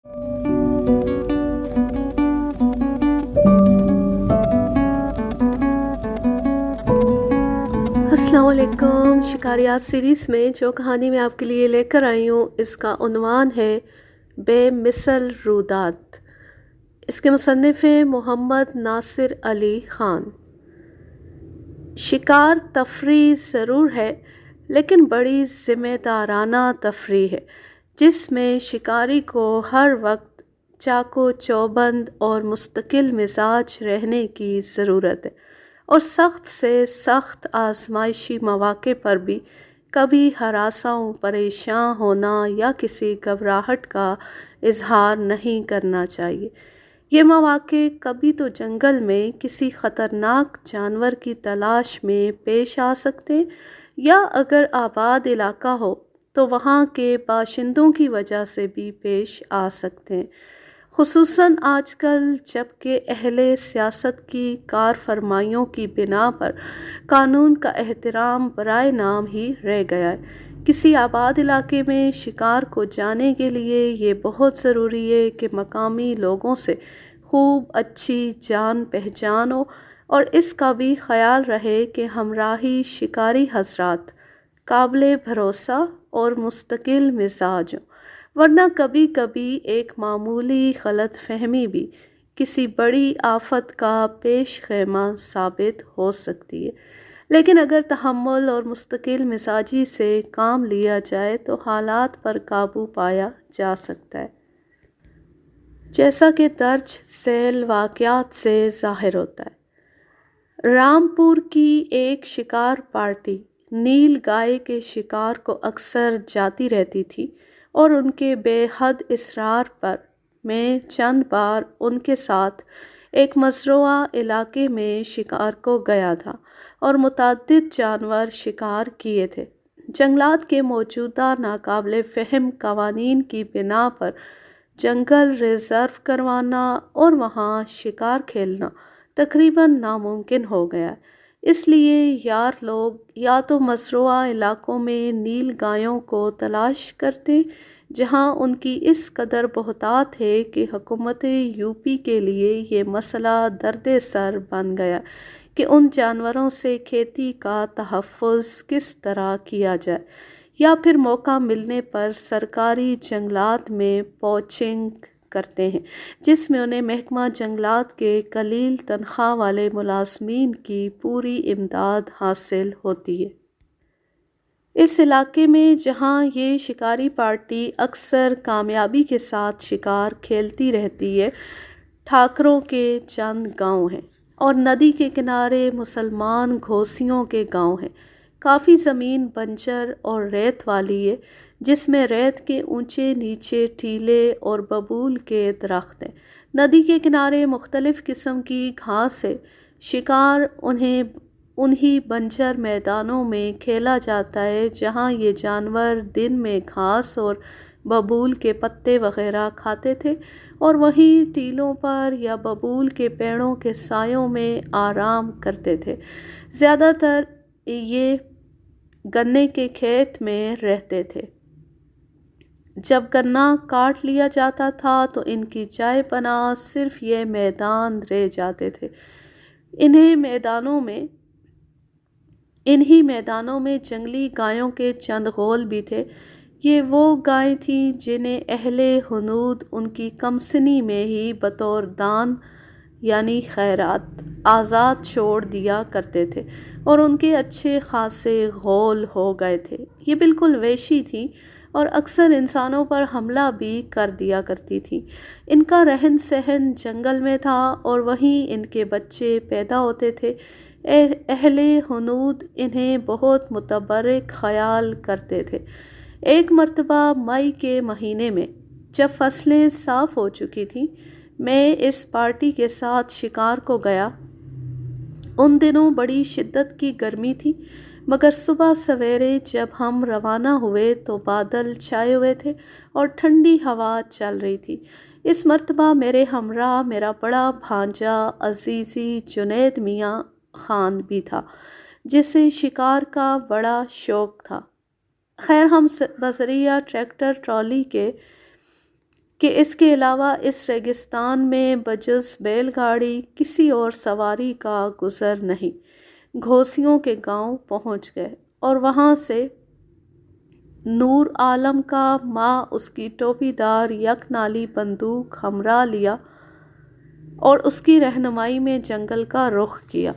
السلام علیکم۔ شکاریات سیریز میں جو کہانی میں آپ کے لیے لے کر آئی ہوں اس کا عنوان ہے بے مثل رودات۔ اس کے مصنف ہیں محمد ناصر علی خان۔ شکار تفریح ضرور ہے لیکن بڑی ذمہ دارانہ تفریح ہے جس میں شکاری کو ہر وقت چاق و چوبند اور مستقل مزاج رہنے کی ضرورت ہے، اور سخت سے سخت آزمائشی مواقع پر بھی کبھی ہراساں پریشاں ہونا یا کسی گھبراہٹ کا اظہار نہیں کرنا چاہیے۔ یہ مواقع کبھی تو جنگل میں کسی خطرناک جانور کی تلاش میں پیش آ سکتے ہیں، یا اگر آباد علاقہ ہو تو وہاں کے باشندوں کی وجہ سے بھی پیش آ سکتے ہیں، خصوصاً آج کل جب کہ اہل سیاست کی کار فرمائیوں کی بنا پر قانون کا احترام برائے نام ہی رہ گیا ہے۔ کسی آباد علاقے میں شکار کو جانے کے لیے یہ بہت ضروری ہے کہ مقامی لوگوں سے خوب اچھی جان پہچان ہو، اور اس کا بھی خیال رہے کہ ہمراہی شکاری حضرات قابل بھروسہ اور مستقل مزاج ہوں، ورنہ کبھی کبھی ایک معمولی غلط فہمی بھی کسی بڑی آفت کا پیش خیمہ ثابت ہو سکتی ہے۔ لیکن اگر تحمل اور مستقل مزاجی سے کام لیا جائے تو حالات پر قابو پایا جا سکتا ہے، جیسا کہ درج ذیل واقعات سے ظاہر ہوتا ہے۔ رامپور کی ایک شکار پارٹی نیل گائے کے شکار کو اکثر جاتی رہتی تھی، اور ان کے بے حد اصرار پر میں چند بار ان کے ساتھ ایک مزروعہ علاقے میں شکار کو گیا تھا اور متعدد جانور شکار کیے تھے۔ جنگلات کے موجودہ ناقابل فہم قوانین کی بنا پر جنگل ریزرو کروانا اور وہاں شکار کھیلنا تقریباً ناممکن ہو گیا ہے۔ اس لیے یار لوگ یا تو مزروعہ علاقوں میں نیل گایوں کو تلاش کرتے جہاں ان کی اس قدر بہتات ہے کہ حکومت یوپی کے لیے یہ مسئلہ درد سر بن گیا کہ ان جانوروں سے کھیتی کا تحفظ کس طرح کیا جائے، یا پھر موقع ملنے پر سرکاری جنگلات میں پوچنگ کرتے ہیں جس میں انہیں محکمہ جنگلات کے قلیل تنخواہ والے ملازمین کی پوری امداد حاصل ہوتی ہے۔ اس علاقے میں جہاں یہ شکاری پارٹی اکثر کامیابی کے ساتھ شکار کھیلتی رہتی ہے، ٹھاکروں کے چند گاؤں ہیں اور ندی کے کنارے مسلمان گھوسیوں کے گاؤں ہیں۔ کافی زمین بنجر اور ریت والی ہے جس میں ریت کے اونچے نیچے ٹیلے اور ببول کے درخت ہیں۔ ندی کے کنارے مختلف قسم کی گھاس ہے۔ شکار انہی بنجر میدانوں میں کھیلا جاتا ہے جہاں یہ جانور دن میں گھاس اور ببول کے پتے وغیرہ کھاتے تھے، اور وہیں ٹیلوں پر یا ببول کے پیڑوں کے سایوں میں آرام کرتے تھے۔ زیادہ تر یہ گنے کے کھیت میں رہتے تھے۔ جب گنا کاٹ لیا جاتا تھا تو ان کی جائے پناہ صرف یہ میدان رہ جاتے تھے۔ انہی میدانوں میں جنگلی گایوں کے چند غول بھی تھے۔ یہ وہ گائیں تھیں جنہیں اہل ہنود ان کی کمسنی میں ہی بطور دان یعنی خیرات آزاد چھوڑ دیا کرتے تھے، اور ان کے اچھے خاصے غول ہو گئے تھے۔ یہ بالکل وحشی تھیں اور اکثر انسانوں پر حملہ بھی کر دیا کرتی تھیں۔ ان کا رہن سہن جنگل میں تھا اور وہیں ان کے بچے پیدا ہوتے تھے۔ اہل ہنود انہیں بہت متبرک خیال کرتے تھے۔ ایک مرتبہ مئی کے مہینے میں جب فصلیں صاف ہو چکی تھیں، میں اس پارٹی کے ساتھ شکار کو گیا۔ ان دنوں بڑی شدت کی گرمی تھی، مگر صبح سویرے جب ہم روانہ ہوئے تو بادل چھائے ہوئے تھے اور ٹھنڈی ہوا چل رہی تھی۔ اس مرتبہ میرے ہمراہ میرا بڑا بھانجا عزیزی جنید میاں خان بھی تھا جسے شکار کا بڑا شوق تھا۔ خیر ہم بذریعہ ٹریکٹر ٹرالی کے کہ اس کے علاوہ اس ریگستان میں بجز بیل گاڑی کسی اور سواری کا گزر نہیں۔ گھوسیوں کے گاؤں پہنچ گئے اور وہاں سے نور عالم کا ماں اس کی ٹوپی دار یک نالی بندوق ہمراہ لیا اور اس کی رہنمائی میں جنگل کا رخ کیا۔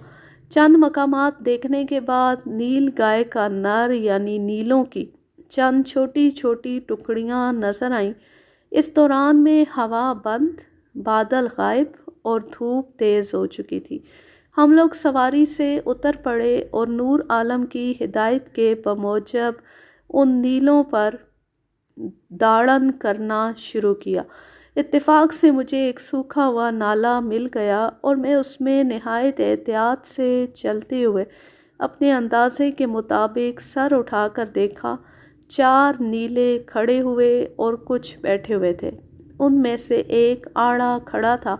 چند مقامات دیکھنے کے بعد نیل گائے کا نر یعنی نیلوں کی چند چھوٹی چھوٹی ٹکڑیاں نظر آئیں۔ اس دوران میں ہوا بند، بادل غائب اور دھوپ تیز ہو چکی تھی۔ ہم لوگ سواری سے اتر پڑے اور نور عالم کی ہدایت کے بموجب ان نیلوں پر داڑن کرنا شروع کیا۔ اتفاق سے مجھے ایک سوکھا ہوا نالا مل گیا اور میں اس میں نہایت احتیاط سے چلتے ہوئے اپنے اندازے کے مطابق سر اٹھا کر دیکھا۔ 4 نیلے کھڑے ہوئے اور کچھ بیٹھے ہوئے تھے۔ ان میں سے ایک آڑا کھڑا تھا۔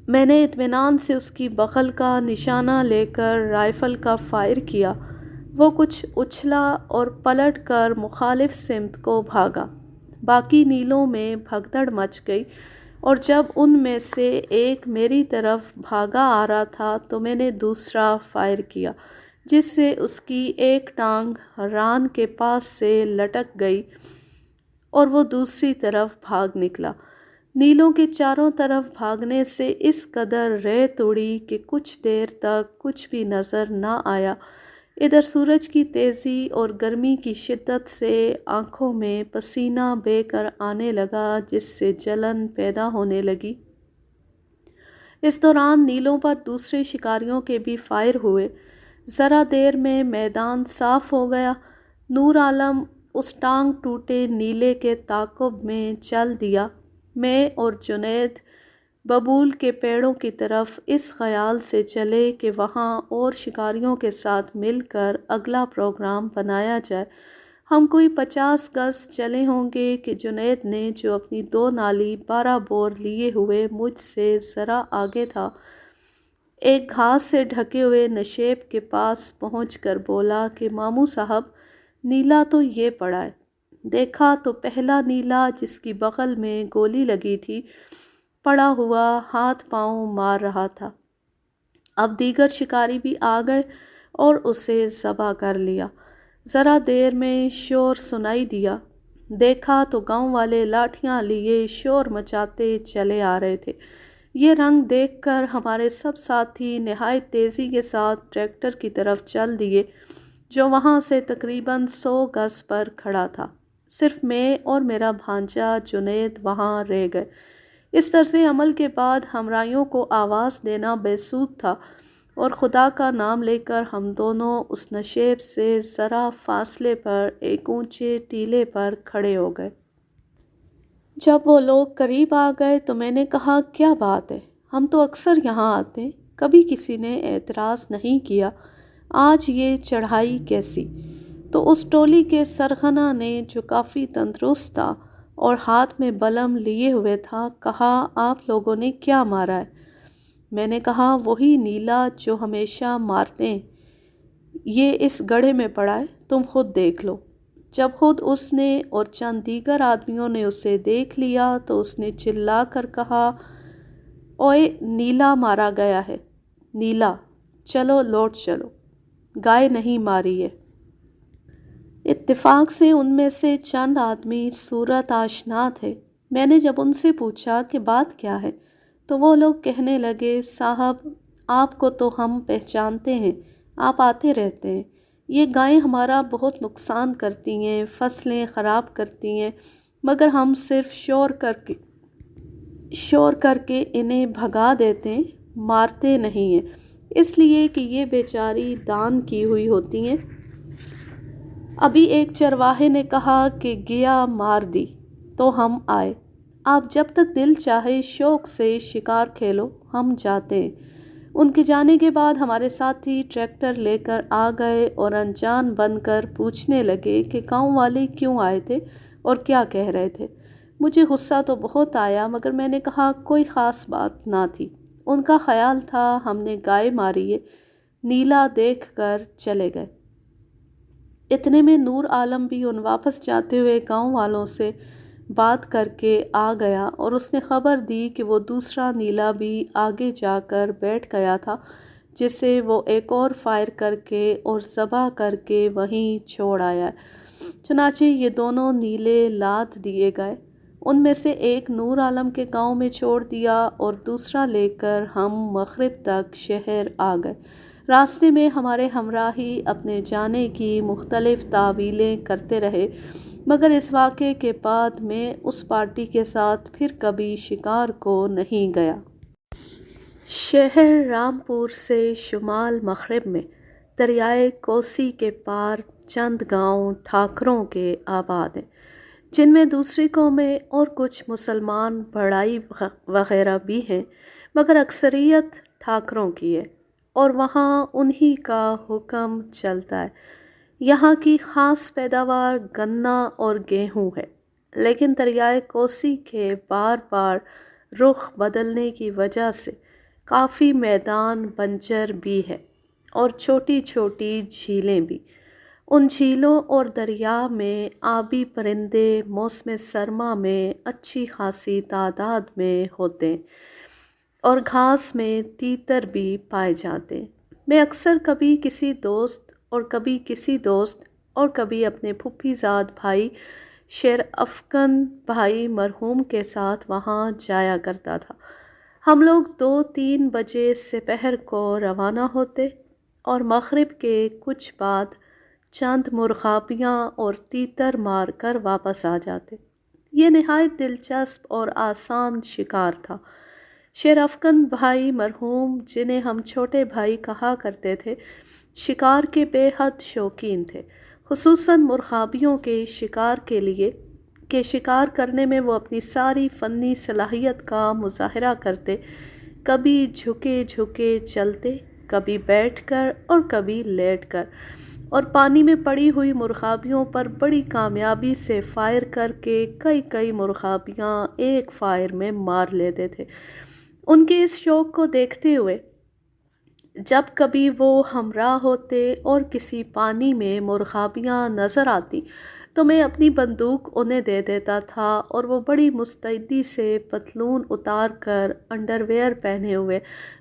میں نے اطمینان سے اس کی بغل کا نشانہ لے کر رائفل کا فائر کیا۔ وہ کچھ اچھلا اور پلٹ کر مخالف سمت کو بھاگا۔ باقی نیلوں میں بھگدڑ مچ گئی اور جب ان میں سے ایک میری طرف بھاگا آ رہا تھا تو میں نے دوسرا فائر کیا، جس سے اس کی ایک ٹانگ ران کے پاس سے لٹک گئی اور وہ دوسری طرف بھاگ نکلا۔ نیلوں کے چاروں طرف بھاگنے سے اس قدر ریت اڑی کہ کچھ دیر تک کچھ بھی نظر نہ آیا۔ ادھر سورج کی تیزی اور گرمی کی شدت سے آنکھوں میں پسینہ بہہ کر آنے لگا، جس سے جلن پیدا ہونے لگی۔ اس دوران نیلوں پر دوسرے شکاریوں کے بھی فائر ہوئے۔ ذرا دیر میں میدان صاف ہو گیا۔ نور عالم اس ٹانگ ٹوٹے نیلے کے تعاقب میں چل دیا۔ میں اور جنید ببول کے پیڑوں کی طرف اس خیال سے چلے کہ وہاں اور شکاریوں کے ساتھ مل کر اگلا پروگرام بنایا جائے۔ ہم کوئی 50 گز چلے ہوں گے کہ جنید نے، جو اپنی 2 نالی 12 بور لیے ہوئے مجھ سے ذرا آگے تھا، ایک گھاس سے ڈھکے ہوئے نشیب کے پاس پہنچ کر بولا کہ ماموں صاحب، نیلا تو یہ پڑا ہے۔ دیکھا تو پہلا نیلا، جس کی بغل میں گولی لگی تھی، پڑا ہوا ہاتھ پاؤں مار رہا تھا۔ اب دیگر شکاری بھی آ گئے اور اسے ذبح کر لیا۔ ذرا دیر میں شور سنائی دیا۔ دیکھا تو گاؤں والے لاٹھیاں لیے شور مچاتے چلے آ رہے تھے۔ یہ رنگ دیکھ کر ہمارے سب ساتھی نہایت تیزی کے ساتھ ٹریکٹر کی طرف چل دیے، جو وہاں سے تقریباً 100 گز پر کھڑا تھا۔ صرف میں اور میرا بھانجا جنید وہاں رہ گئے۔ اس طرز عمل کے بعد ہمراہیوں کو آواز دینا بے سود تھا اور خدا کا نام لے کر ہم دونوں اس نشیب سے ذرا فاصلے پر ایک اونچے ٹیلے پر کھڑے ہو گئے۔ جب وہ لوگ قریب آ گئے تو میں نے کہا، کیا بات ہے؟ ہم تو اکثر یہاں آتے ہیں، کبھی کسی نے اعتراض نہیں کیا، آج یہ چڑھائی کیسی؟ تو اس ٹولی کے سرغنہ نے، جو کافی تندرست تھا اور ہاتھ میں بلم لیے ہوئے تھا، کہا، آپ لوگوں نے کیا مارا ہے؟ میں نے کہا، وہی نیلا جو ہمیشہ مارتے ہیں، یہ اس گڑھے میں پڑا ہے، تم خود دیکھ لو۔ جب خود اس نے اور چند دیگر آدمیوں نے اسے دیکھ لیا تو اس نے چلا کر کہا، اوئے، نیلا مارا گیا ہے، نیلا، چلو لوٹ چلو، گائے نہیں ماری ہے۔ اتفاق سے ان میں سے چند آدمی صورت آشنا تھے۔ میں نے جب ان سے پوچھا کہ بات کیا ہے تو وہ لوگ کہنے لگے، صاحب، آپ کو تو ہم پہچانتے ہیں، آپ آتے رہتے ہیں۔ یہ گائیں ہمارا بہت نقصان کرتی ہیں، فصلیں خراب کرتی ہیں، مگر ہم صرف شور کر کے انہیں بھگا دیتے ہیں، مارتے نہیں ہیں، اس لیے کہ یہ بیچاری دان کی ہوئی ہوتی ہیں۔ ابھی ایک چرواہے نے کہا کہ گیا مار دی تو ہم آئے۔ آپ جب تک دل چاہے شوق سے شکار کھیلو، ہم جاتے ہیں۔ ان کے جانے کے بعد ہمارے ساتھی ٹریکٹر لے کر آ گئے اور انجان بن کر پوچھنے لگے کہ گاؤں والے کیوں آئے تھے اور کیا کہہ رہے تھے۔ مجھے غصہ تو بہت آیا، مگر میں نے کہا کوئی خاص بات نہ تھی، ان کا خیال تھا ہم نے گائے ماری ہے، نیلا دیکھ کر چلے گئے۔ اتنے میں نور عالم بھی ان واپس جاتے ہوئے گاؤں والوں سے بات کر کے آ گیا اور اس نے خبر دی کہ وہ دوسرا نیلا بھی آگے جا کر بیٹھ گیا تھا، جسے وہ ایک اور فائر کر کے اور ذبح کر کے وہیں چھوڑ آیا۔ چنانچہ یہ دونوں نیلے لاد دیے گئے۔ ان میں سے ایک نور عالم کے گاؤں میں چھوڑ دیا اور دوسرا لے کر ہم مغرب تک شہر آ گئے۔ راستے میں ہمارے ہمراہی اپنے جانے کی مختلف تعویلیں کرتے رہے، مگر اس واقعے کے بعد میں اس پارٹی کے ساتھ پھر کبھی شکار کو نہیں گیا۔ شہر رامپور سے شمال مغرب میں دریائے کوسی کے پار چند گاؤں ٹھاکروں کے آباد ہیں، جن میں دوسری قومیں اور کچھ مسلمان بڑائی وغیرہ بھی ہیں، مگر اکثریت ٹھاکروں کی ہے اور وہاں انہی کا حکم چلتا ہے۔ یہاں کی خاص پیداوار گنا اور گیہوں ہے، لیکن دریائے کوسی کے بار بار رخ بدلنے کی وجہ سے کافی میدان بنجر بھی ہے اور چھوٹی چھوٹی جھیلیں بھی۔ ان جھیلوں اور دریا میں آبی پرندے موسم سرما میں اچھی خاصی تعداد میں ہوتے ہیں اور گھاس میں تیتر بھی پائے جاتے ہیں۔ میں اکثر کبھی کسی دوست اور کبھی اپنے پھوپھی زاد بھائی شیر افکن بھائی مرحوم کے ساتھ وہاں جایا کرتا تھا۔ ہم لوگ 2-3 بجے سپہر کو روانہ ہوتے اور مغرب کے کچھ بعد چند مرغابیاں اور تیتر مار کر واپس آ جاتے۔ یہ نہایت دلچسپ اور آسان شکار تھا۔ شیر افکن بھائی مرحوم، جنہیں ہم چھوٹے بھائی کہا کرتے تھے، شکار کے بے حد شوقین تھے، خصوصاً مرغابیوں کے شکار کرنے میں وہ اپنی ساری فنی صلاحیت کا مظاہرہ کرتے۔ کبھی جھکے جھکے چلتے، کبھی بیٹھ کر اور کبھی لیٹ کر، اور پانی میں پڑی ہوئی مرغابیوں پر بڑی کامیابی سے فائر کر کے کئی مرغابیاں ایک فائر میں مار لیتے تھے۔ ان کے اس شوق کو دیکھتے ہوئے جب کبھی وہ ہمراہ ہوتے اور کسی پانی میں مرغابیاں نظر آتی تو میں اپنی بندوق انہیں دے دیتا تھا اور وہ بڑی مستعدی سے پتلون اتار کر انڈر ویئر پہنے ہوئے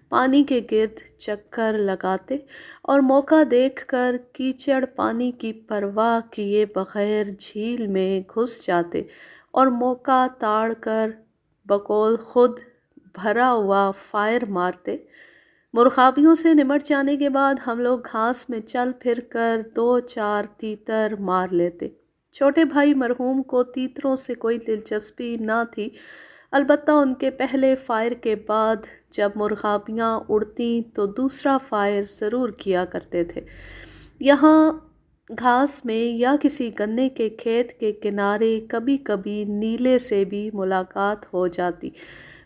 پانی کے گرد چکر لگاتے اور موقع دیکھ کر کیچڑ پانی کی پرواہ کیے بغیر جھیل میں گھس جاتے اور موقع تاڑ کر بقول خود بھرا ہوا فائر مارتے۔ مرغابیوں سے نمٹ جانے کے بعد ہم لوگ گھاس میں چل پھر کر 2-4 تیتر مار لیتے۔ چھوٹے بھائی مرحوم کو تیتروں سے کوئی دلچسپی نہ تھی، البتہ ان کے پہلے فائر کے بعد جب مرغابیاں اڑتیں تو دوسرا فائر ضرور کیا کرتے تھے۔ یہاں گھاس میں یا کسی گنے کے کھیت کے کنارے کبھی کبھی نیلے سے بھی ملاقات ہو جاتی،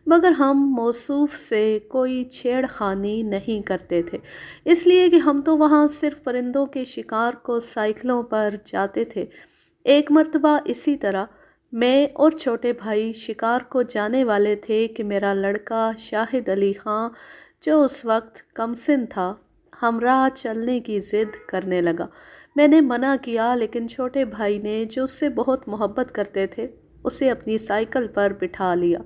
مگر ہم موصوف سے کوئی چھیڑ خانی نہیں کرتے تھے، اس لیے کہ ہم تو وہاں صرف پرندوں کے شکار کو سائیکلوں پر جاتے تھے۔ ایک مرتبہ اسی طرح میں اور چھوٹے بھائی شکار کو جانے والے تھے کہ میرا لڑکا شاہد علی خان، جو اس وقت کم سن تھا، ہمراہ چلنے کی ضد کرنے لگا۔ میں نے منع کیا، لیکن چھوٹے بھائی نے، جو اس سے بہت محبت کرتے تھے، اسے اپنی سائیکل پر بٹھا لیا۔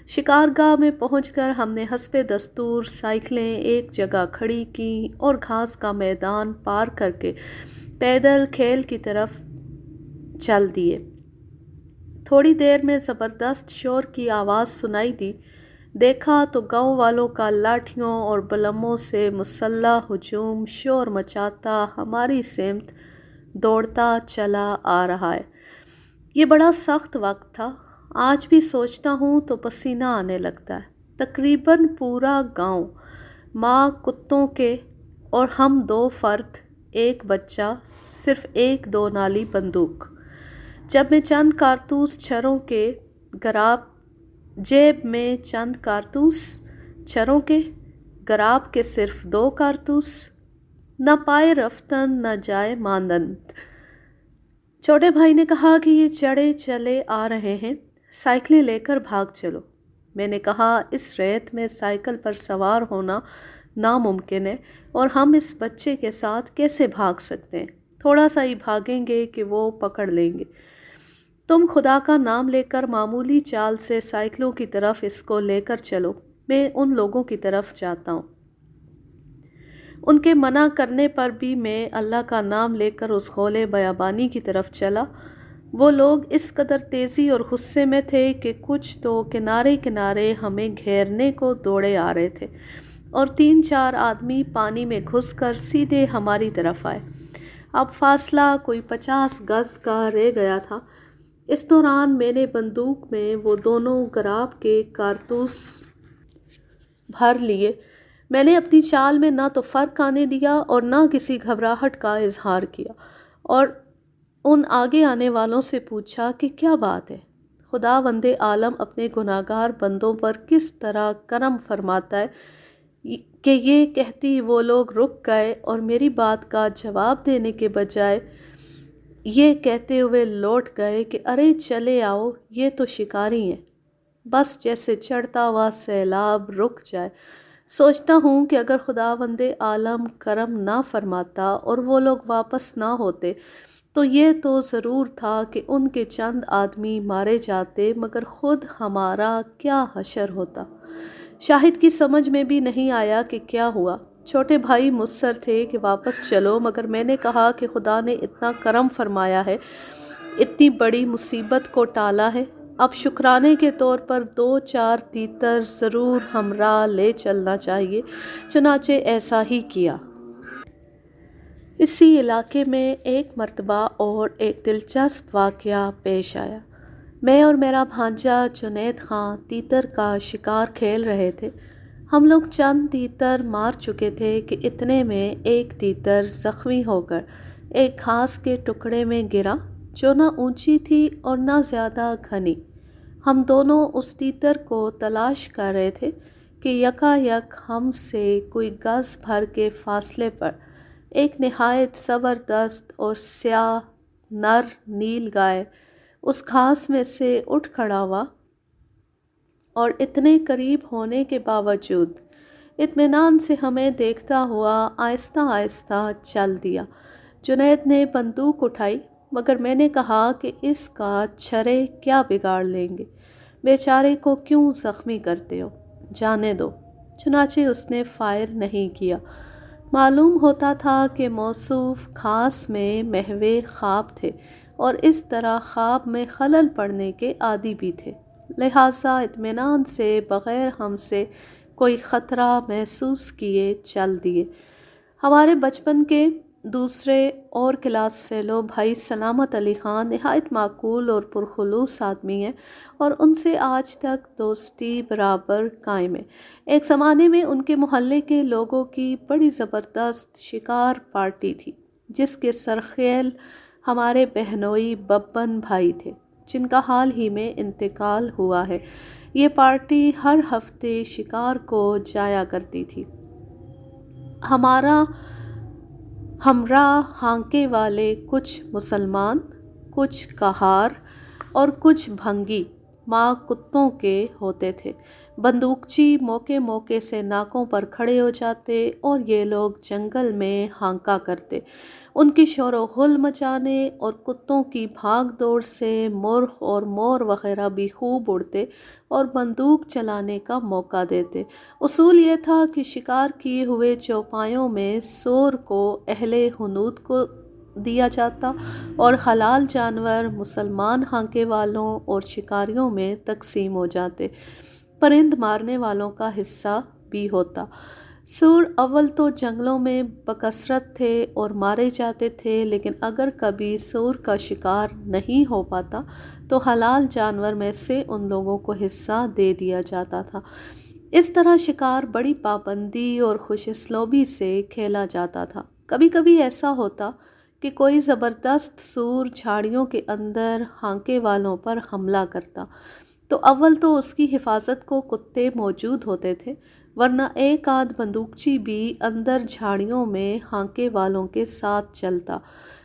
شکارگاہ میں پہنچ کر ہم نے حسب دستور سائیکلیں ایک جگہ کھڑی کیں اور گھاس کا میدان پار کر کے پیدل کھیل کی طرف چل دیے۔ تھوڑی دیر میں زبردست شور کی آواز سنائی دی۔ دیکھا تو گاؤں والوں کا لاٹھیوں اور بلموں سے مسلح ہجوم شور مچاتا ہماری سمت دوڑتا چلا آ رہا ہے۔ یہ بڑا سخت وقت تھا، آج بھی سوچتا ہوں تو پسینہ آنے لگتا ہے۔ تقریباً پورا گاؤں، ماں کتوں کے اور ہم 2 فرد، ایک بچہ، صرف 1-2 نالی بندوق۔ جیب میں چند کارتوس چھروں کے، گراب کے صرف 2 کارتوس، نہ پائے رفتن نہ جائے ماندند۔ چھوٹے بھائی نے کہا کہ یہ چڑھے چلے آ رہے ہیں، سائیکلیں لے کر بھاگ چلو۔ میں نے کہا اس ریت میں سائیکل پر سوار ہونا ناممکن ہے اور ہم اس بچے کے ساتھ کیسے بھاگ سکتے ہیں؟ تھوڑا سا ہی بھاگیں گے کہ وہ پکڑ لیں گے۔ تم خدا کا نام لے کر معمولی چال سے سائیکلوں کی طرف اس کو لے کر چلو، میں ان لوگوں کی طرف جاتا ہوں۔ ان کے منع کرنے پر بھی میں اللہ کا نام لے کر اس غول بیابانی کی طرف چلا۔ وہ لوگ اس قدر تیزی اور غصے میں تھے کہ کچھ تو کنارے کنارے ہمیں گھیرنے کو دوڑے آ رہے تھے، اور 3-4 آدمی پانی میں گھس کر سیدھے ہماری طرف آئے۔ اب فاصلہ کوئی 50 گز کا رہ گیا تھا۔ اس دوران میں نے بندوق میں وہ دونوں گراب کے کارتوس بھر لیے۔ میں نے اپنی چال میں نہ تو فرق آنے دیا اور نہ کسی گھبراہٹ کا اظہار کیا، اور ان آگے آنے والوں سے پوچھا کہ کیا بات ہے؟ خداوند عالم اپنے گناہگار بندوں پر کس طرح کرم فرماتا ہے کہ یہ کہتی وہ لوگ رک گئے اور میری بات کا جواب دینے کے بجائے یہ کہتے ہوئے لوٹ گئے کہ ارے چلے آؤ، یہ تو شکاری ہیں۔ بس جیسے چڑھتا ہوا سیلاب رک جائے۔ سوچتا ہوں کہ اگر خداوند عالم کرم نہ فرماتا اور وہ لوگ واپس نہ ہوتے تو یہ تو ضرور تھا کہ ان کے چند آدمی مارے جاتے، مگر خود ہمارا کیا حشر ہوتا۔ شاہد کی سمجھ میں بھی نہیں آیا کہ کیا ہوا۔ چھوٹے بھائی مصر تھے کہ واپس چلو، مگر میں نے کہا کہ خدا نے اتنا کرم فرمایا ہے، اتنی بڑی مصیبت کو ٹالا ہے، اب شکرانے کے طور پر 2-4 تیتر ضرور ہمراہ لے چلنا چاہیے۔ چنانچہ ایسا ہی کیا۔ اسی علاقے میں ایک مرتبہ اور ایک دلچسپ واقعہ پیش آیا۔ میں اور میرا بھانجا جنید خان تیتر کا شکار کھیل رہے تھے۔ ہم لوگ چند تیتر مار چکے تھے کہ اتنے میں ایک تیتر زخمی ہو کر ایک گھاس کے ٹکڑے میں گرا جو نہ اونچی تھی اور نہ زیادہ گھنی۔ ہم دونوں اس تیتر کو تلاش کر رہے تھے کہ یکا یک ہم سے کوئی گز بھر کے فاصلے پر ایک نہایت زبردست اور سیاہ نر نیل گائے اس گھاس میں سے اٹھ کھڑا ہوا، اور اتنے قریب ہونے کے باوجود اطمینان سے ہمیں دیکھتا ہوا آہستہ آہستہ چل دیا۔ جنید نے بندوق اٹھائی، مگر میں نے کہا کہ اس کا چھرے کیا بگاڑ لیں گے، بیچارے کو کیوں زخمی کرتے ہو، جانے دو۔ چنانچہ اس نے فائر نہیں کیا۔ معلوم ہوتا تھا کہ موصوف گھاس میں محو خواب تھے اور اس طرح خواب میں خلل پڑنے کے عادی بھی تھے، لہٰذا اطمینان سے بغیر ہم سے کوئی خطرہ محسوس کیے چل دیے۔ ہمارے بچپن کے دوسرے اور کلاس فیلو بھائی سلامت علی خان نہایت معقول اور پرخلوص آدمی ہیں، اور ان سے آج تک دوستی برابر قائم ہے۔ ایک زمانے میں ان کے محلے کے لوگوں کی بڑی زبردست شکار پارٹی تھی، جس کے سرخیل ہمارے بہنوئی ببن بھائی تھے، جن کا حال ہی میں انتقال ہوا ہے۔ یہ پارٹی ہر ہفتے شکار کو جایا کرتی تھی۔ ہمارا ہمراہ ہانکے والے کچھ مسلمان، کچھ کہار اور کچھ بھنگی ماں کتوں کے ہوتے تھے۔ بندوقچی موقع موقع سے ناکوں پر کھڑے ہو جاتے اور یہ لوگ جنگل میں ہانکا کرتے۔ ان کی شور و غل مچانے اور کتوں کی بھاگ دوڑ سے مرغ اور مور وغیرہ بھی خوب اڑتے اور بندوق چلانے کا موقع دیتے۔ اصول یہ تھا کہ شکار کیے ہوئے چوپایوں میں سور کو اہل حنوط کو دیا جاتا اور حلال جانور مسلمان ہانکے والوں اور شکاریوں میں تقسیم ہو جاتے۔ پرند مارنے والوں کا حصہ بھی ہوتا۔ سور اول تو جنگلوں میں بکثرت تھے اور مارے جاتے تھے، لیکن اگر کبھی سور کا شکار نہیں ہو پاتا تو حلال جانور میں سے ان لوگوں کو حصہ دے دیا جاتا تھا۔ اس طرح شکار بڑی پابندی اور خوش اسلوبی سے کھیلا جاتا تھا۔ کبھی کبھی ایسا ہوتا کہ کوئی زبردست سور جھاڑیوں کے اندر ہانکے والوں پر حملہ کرتا تو اول تو اس کی حفاظت کو کتے موجود ہوتے تھے، ورنہ ایک آدھ بندوقچی بھی اندر جھاڑیوں میں ہانکے والوں کے ساتھ چلتا۔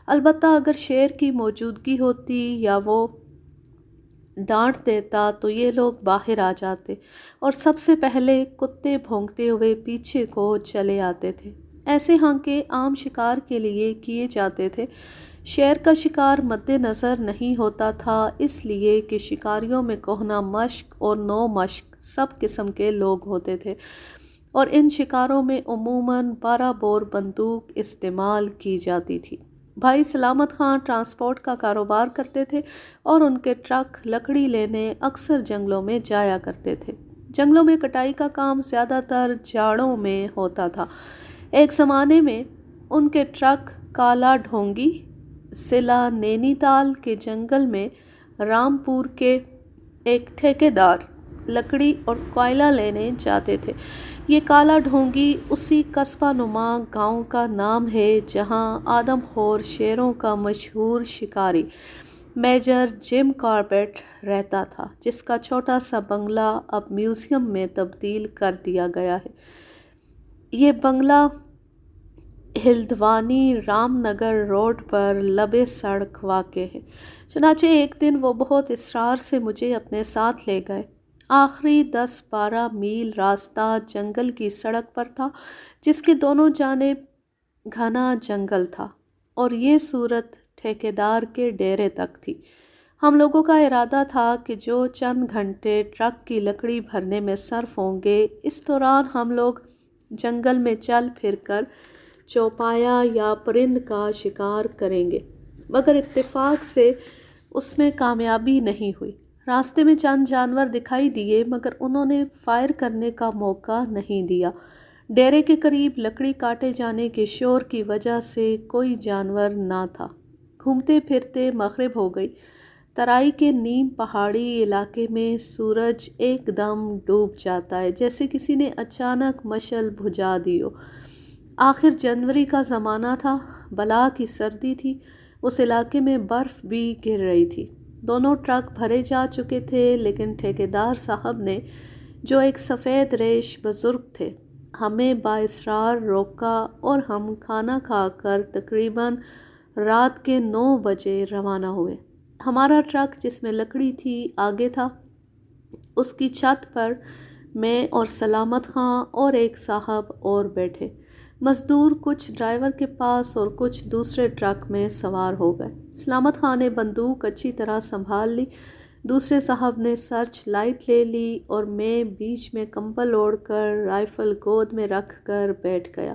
البتہ اگر شیر کی موجودگی ہوتی یا وہ ڈانٹ دیتا تو یہ لوگ باہر آ جاتے اور سب سے پہلے کتے بھونکتے ہوئے پیچھے کو چلے آتے تھے۔ ایسے ہانکے عام شکار کے لیے کیے جاتے تھے شیر کا شکار مد نظر نہیں ہوتا تھا، اس لیے کہ شکاریوں میں کہنا مشق اور نو مشق سب قسم کے لوگ ہوتے تھے، اور ان شکاروں میں عموماً 12 بور بندوق استعمال کی جاتی تھی۔ بھائی سلامت خان ٹرانسپورٹ کا کاروبار کرتے تھے اور ان کے ٹرک لکڑی لینے اکثر جنگلوں میں جایا کرتے تھے۔ جنگلوں میں کٹائی کا کام زیادہ تر جاڑوں میں ہوتا تھا۔ ایک زمانے میں ان کے ٹرک کالا ڈھونگی ضلع نینی تال کے جنگل میں رامپور کے ایک ٹھیکیدار لکڑی اور کوئلہ لینے جاتے تھے۔ یہ کالا ڈھونگی اسی قصبہ نما گاؤں کا نام ہے جہاں آدم خور شیروں کا مشہور شکاری میجر جم کاربیٹ رہتا تھا، جس کا چھوٹا سا بنگلہ اب میوزیم میں تبدیل کر دیا گیا ہے۔ یہ بنگلہ ہلدوانی رام نگر روڈ پر لبِ سڑک واقع ہے۔ چنانچہ ایک دن وہ بہت اصرار سے مجھے اپنے ساتھ لے گئے۔ آخری 10-12 میل راستہ جنگل کی سڑک پر تھا، جس کے دونوں جانب گھنا جنگل تھا، اور یہ صورت ٹھیکیدار کے ڈیرے تک تھی۔ ہم لوگوں کا ارادہ تھا کہ جو چند گھنٹے ٹرک کی لکڑی بھرنے میں صرف ہوں گے، اس دوران ہم لوگ جنگل میں چل پھر کر چوپایا یا پرند کا شکار کریں گے، مگر اتفاق سے اس میں کامیابی نہیں ہوئی۔ راستے میں چند جانور دکھائی دیے، مگر انہوں نے فائر کرنے کا موقع نہیں دیا۔ ڈیرے کے قریب لکڑی کاٹے جانے کے شور کی وجہ سے کوئی جانور نہ تھا۔ گھومتے پھرتے مغرب ہو گئی۔ ترائی کے نیم پہاڑی علاقے میں سورج ایک دم ڈوب جاتا ہے، جیسے کسی نے اچانک مشعل بجھا دی ہو۔ آخر جنوری کا زمانہ تھا، بلا کی سردی تھی، اس علاقے میں برف بھی گر رہی تھی۔ دونوں ٹرک بھرے جا چکے تھے، لیکن ٹھیکیدار صاحب نے، جو ایک سفید ریش بزرگ تھے، ہمیں بااصرار روکا اور ہم کھانا کھا کر تقریباً رات کے 9 بجے روانہ ہوئے۔ ہمارا ٹرک جس میں لکڑی تھی آگے تھا۔ اس کی چھت پر میں اور سلامت خان اور ایک صاحب اور بیٹھے۔ مزدور کچھ ڈرائیور کے پاس اور کچھ دوسرے ٹرک میں سوار ہو گئے۔ سلامت خان نے بندوق اچھی طرح سنبھال لی، دوسرے صاحب نے سرچ لائٹ لے لی، اور میں بیچ میں کمبل اوڑھ کر رائفل گود میں رکھ کر بیٹھ گیا۔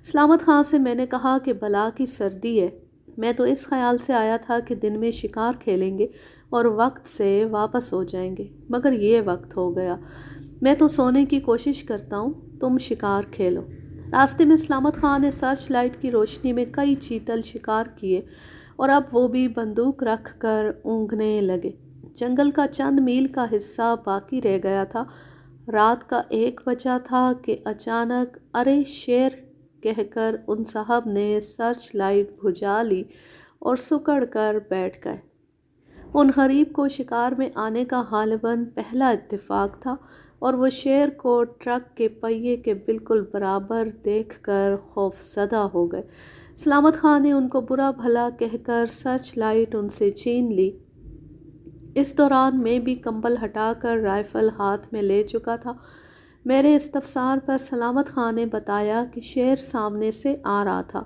سلامت خان سے میں نے کہا کہ بلا کی سردی ہے، میں تو اس خیال سے آیا تھا کہ دن میں شکار کھیلیں گے اور وقت سے واپس ہو جائیں گے، مگر یہ وقت ہو گیا۔ میں تو سونے کی کوشش کرتا ہوں، تم شکار کھیلو۔ راستے میں سلامت خان نے سرچ لائٹ کی روشنی میں کئی چیتل شکار کیے، اور اب وہ بھی بندوق رکھ کر اونگنے لگے۔ جنگل کا چند میل کا حصہ باقی رہ گیا تھا۔ رات کا 1 بجا تھا کہ اچانک ارے شیر کہہ کر ان صاحب نے سرچ لائٹ بجھا لی اور سکڑ کر بیٹھ گئے۔ ان غریب کو شکار میں آنے کا غالباً پہلا اتفاق تھا، اور وہ شیر کو ٹرک کے پہیے کے بالکل برابر دیکھ کر خوف زدہ ہو گئے۔ سلامت خان نے ان کو برا بھلا کہہ کر سرچ لائٹ ان سے چھین لی۔ اس دوران میں بھی کمبل ہٹا کر رائفل ہاتھ میں لے چکا تھا۔ میرے استفسار پر سلامت خان نے بتایا کہ شیر سامنے سے آ رہا تھا۔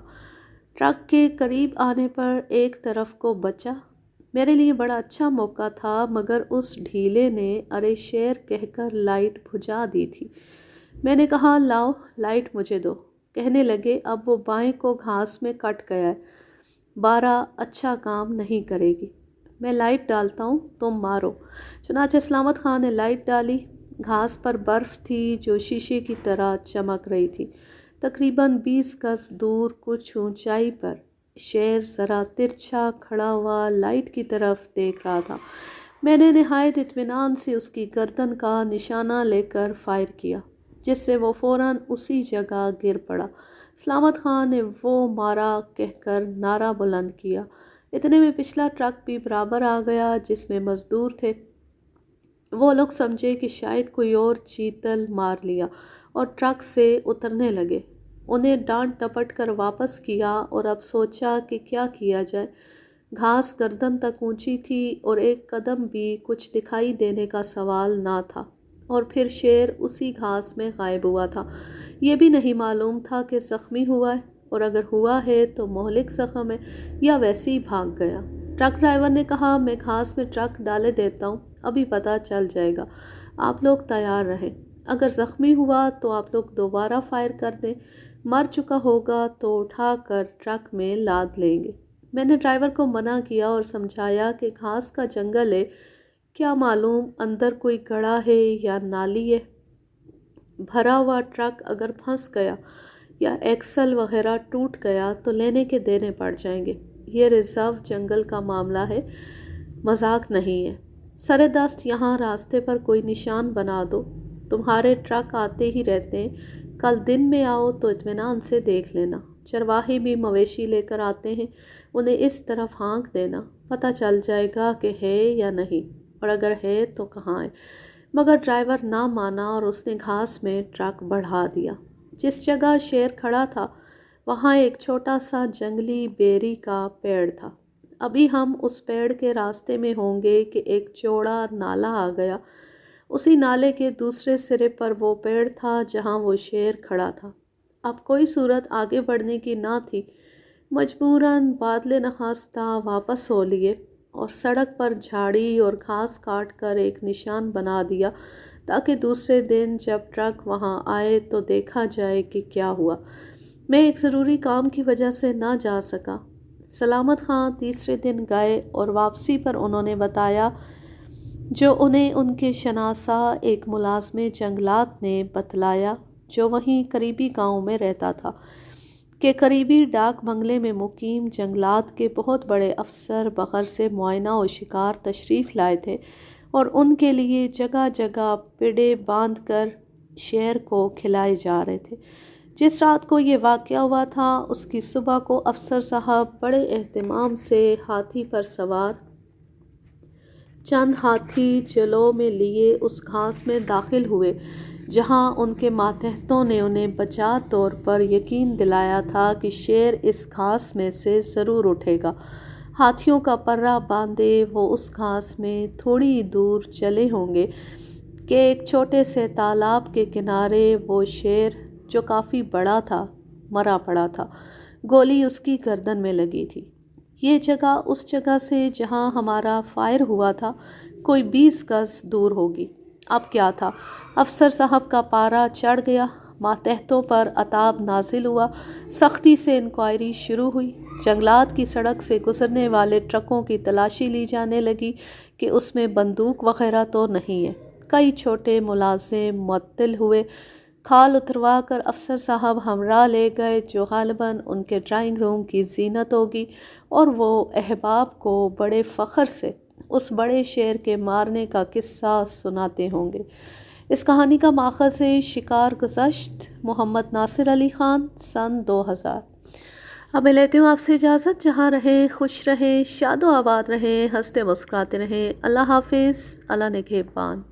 ٹرک کے قریب آنے پر ایک طرف کو بچا۔ میرے لیے بڑا اچھا موقع تھا، مگر اس ڈھیلے نے ارے شیر کہہ کر لائٹ بجھا دی تھی۔ میں نے کہا لاؤ لائٹ مجھے دو۔ کہنے لگے اب وہ بائیں کو گھاس میں کٹ گیا ہے، 12 اچھا کام نہیں کرے گی، میں لائٹ ڈالتا ہوں، تم مارو۔ چنانچہ سلامت خان نے لائٹ ڈالی۔ گھاس پر برف تھی جو شیشے کی طرح چمک رہی تھی۔ تقریباً 20 گز دور کچھ اونچائی پر شیر ذرا ترچھا کھڑا ہوا لائٹ کی طرف دیکھ رہا تھا۔ میں نے نہایت اطمینان سے اس کی گردن کا نشانہ لے کر فائر کیا، جس سے وہ فوراً اسی جگہ گر پڑا۔ سلامت خان نے وہ مارا کہہ کر نعرہ بلند کیا۔ اتنے میں پچھلا ٹرک بھی برابر آ گیا جس میں مزدور تھے۔ وہ لوگ سمجھے کہ شاید کوئی اور چیتل مار لیا اور ٹرک سے اترنے لگے۔ انہیں ڈانٹ ڈپٹ کر واپس کیا اور اب سوچا کہ کیا کیا جائے۔ گھاس گردن تک اونچی تھی اور ایک قدم بھی کچھ دکھائی دینے کا سوال نہ تھا، اور پھر شیر اسی گھاس میں غائب ہوا تھا۔ یہ بھی نہیں معلوم تھا کہ زخمی ہوا ہے اور اگر ہوا ہے تو مہلک زخم ہے یا ویسے ہی بھاگ گیا؟ ٹرک ڈرائیور نے کہا، میں گھاس میں ٹرک ڈالے دیتا ہوں، ابھی پتہ چل جائے گا، آپ لوگ تیار رہیں۔ اگر زخمی ہوا تو آپ لوگ دوبارہ فائر کر دیں، مر چکا ہوگا تو اٹھا کر ٹرک میں لاد لیں گے۔ میں نے ڈرائیور کو منع کیا اور سمجھایا کہ گھاس کا جنگل ہے، کیا معلوم اندر کوئی گڑھا ہے یا نالی ہے، بھرا ہوا ٹرک اگر پھنس گیا یا ایکسل وغیرہ ٹوٹ گیا تو لینے کے دینے پڑ جائیں گے۔ یہ ریزرو جنگل کا معاملہ ہے، مذاق نہیں ہے۔ سرے دست یہاں راستے پر کوئی نشان بنا دو، تمہارے ٹرک آتے ہی رہتے ہیں، کل دن میں آؤ تو اطمینان سے دیکھ لینا۔ چرواہے بھی مویشی لے کر آتے ہیں، انہیں اس طرف ہانک دینا، پتہ چل جائے گا کہ ہے یا نہیں، اور اگر ہے تو کہاں ہے۔ مگر ڈرائیور نہ مانا اور اس نے گھاس میں ٹرک بڑھا دیا۔ جس جگہ شیر کھڑا تھا وہاں ایک چھوٹا سا جنگلی بیری کا پیڑ تھا۔ ابھی ہم اس پیڑ کے راستے میں ہوں گے کہ ایک چوڑا نالا آ گیا۔ اسی نالے کے دوسرے سرے پر وہ پیڑ تھا جہاں وہ شیر کھڑا تھا۔ اب کوئی صورت آگے بڑھنے کی نہ تھی، مجبوراً بادلِ نخواستہ واپس ہو لیے اور سڑک پر جھاڑی اور گھاس کاٹ کر ایک نشان بنا دیا تاکہ دوسرے دن جب ٹرک وہاں آئے تو دیکھا جائے کہ کیا ہوا۔ میں ایک ضروری کام کی وجہ سے نہ جا سکا۔ سلامت خان تیسرے دن گئے اور واپسی پر انہوں نے بتایا، جو انہیں ان کے شناسا ایک ملازم جنگلات نے بتلایا جو وہیں قریبی گاؤں میں رہتا تھا، کہ قریبی ڈاک بنگلے میں مقیم جنگلات کے بہت بڑے افسر بغیر سے معائنہ و شکار تشریف لائے تھے اور ان کے لیے جگہ جگہ پڑے باندھ کر شیر کو کھلائے جا رہے تھے۔ جس رات کو یہ واقعہ ہوا تھا اس کی صبح کو افسر صاحب بڑے اہتمام سے ہاتھی پر سوار چند ہاتھی جلوں میں لیے اس گھاس میں داخل ہوئے جہاں ان کے ماتحتوں نے انہیں بجا طور پر یقین دلایا تھا کہ شیر اس گھاس میں سے ضرور اٹھے گا۔ ہاتھیوں کا پرہ باندھے وہ اس گھاس میں تھوڑی دور چلے ہوں گے کہ ایک چھوٹے سے تالاب کے کنارے وہ شیر جو کافی بڑا تھا مرا پڑا تھا، گولی اس کی گردن میں لگی تھی۔ یہ جگہ اس جگہ سے جہاں ہمارا فائر ہوا تھا کوئی 20 گز دور ہوگی۔ اب کیا تھا، افسر صاحب کا پارا چڑھ گیا، ماتحتوں پر عتاب نازل ہوا، سختی سے انکوائری شروع ہوئی، جنگلات کی سڑک سے گزرنے والے ٹرکوں کی تلاشی لی جانے لگی کہ اس میں بندوق وغیرہ تو نہیں ہے۔ کئی چھوٹے ملازم معطل ہوئے، کھال اتروا کر افسر صاحب ہمراہ لے گئے جو غالباً ان کے ڈرائنگ روم کی زینت ہوگی، اور وہ احباب کو بڑے فخر سے اس بڑے شیر کے مارنے کا قصہ سناتے ہوں گے۔ اس کہانی کا ماخذ ہے شکار گزشت محمد ناصر علی خان سن 2000۔ اب میں لیتی ہوں آپ سے اجازت، جہاں رہیں خوش رہیں، شاد و آباد رہیں، ہنستے مسکراتے رہیں۔ اللہ حافظ، اللہ نگہبان۔